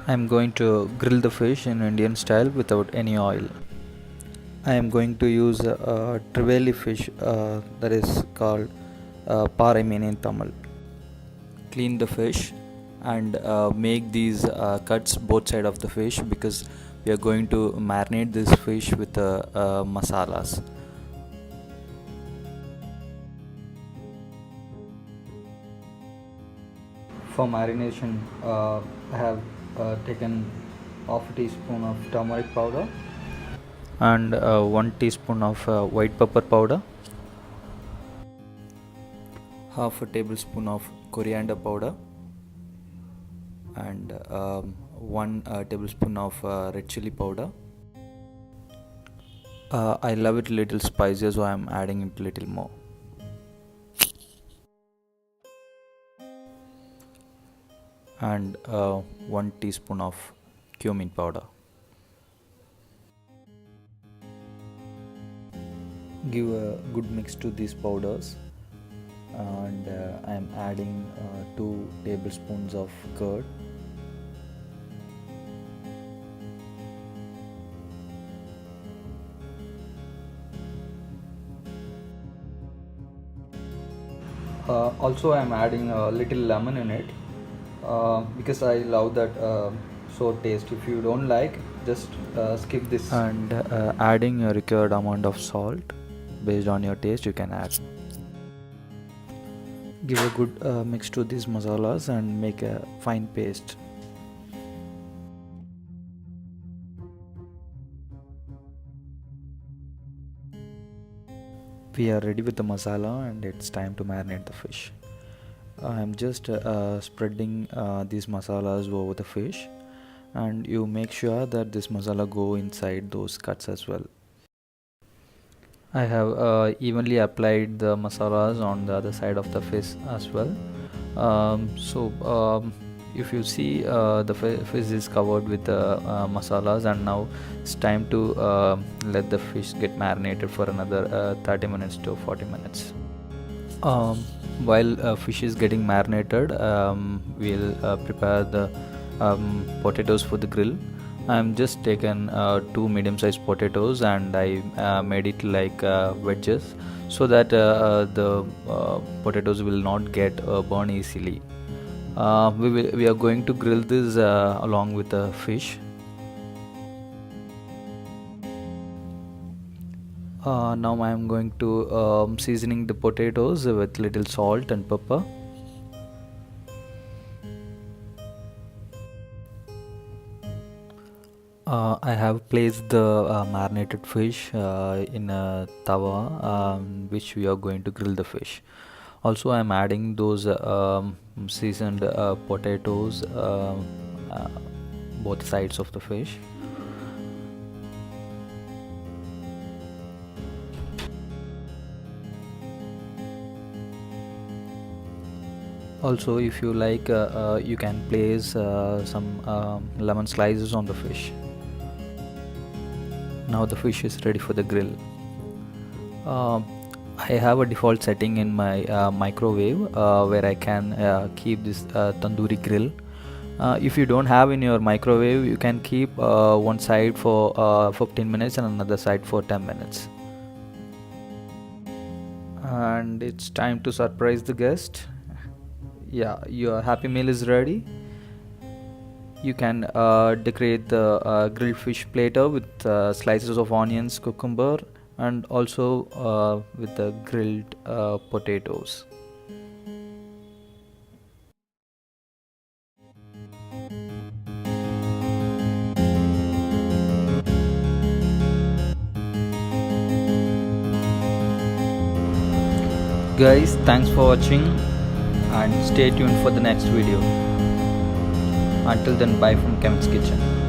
I'm going to grill the fish in Indian style without any oil. I am going to use trevally fish that is called parai mean in Tamil. Clean the fish and make these cuts both side of the fish because we are going to marinate this fish with masalas. For marination, I have taken half a teaspoon of turmeric powder and 1 teaspoon of white pepper powder, half a tablespoon of coriander powder, and 1 tablespoon of red chili powder. I love it little spicy, so I am adding it little more. And 1 teaspoon of cumin powder. Give a good mix to these powders, and I am adding 2 tablespoons of curd, also I am adding a little lemon in it because I love that sour taste. If you don't like, just skip this. And adding a required amount of salt based on your taste, you can add. Give a good mix to these masalas and make a fine paste. We are ready with the masala and it's time to marinate the fish. I'm just spreading these masalas over the fish, and you make sure that this masala go inside those cuts as well. I have evenly applied the masalas on the other side of the fish as well. If you see the fish is covered with the masalas, and now it's time to let the fish get marinated for another 30 minutes to 40 minutes. Um, while fish is getting marinated, we'll prepare the potatoes for the grill. I'm just taken 2 medium-sized potatoes and I made it like wedges so that the potatoes will not get burned easily. We are going to grill this along with the fish. Now I am going to seasoning the potatoes with little salt and pepper. I have placed the marinated fish in a tawa which we are going to grill the fish. Also, I am adding those seasoned potatoes both sides of the fish. Also, if you like, you can place some lemon slices on the fish. Now the fish is ready for the grill. I have a default setting in my microwave where I can keep this tandoori grill. If you don't have in your microwave, you can keep one side for 15 minutes and another side for 10 minutes. And it's time to surprise the guest. Yeah, your happy meal is ready. You can decorate the grilled fish platter with slices of onions, cucumber, and also with the grilled potatoes. Guys, thanks for watching and stay tuned for the next video. Until then, bye from Kevin's Kitchen.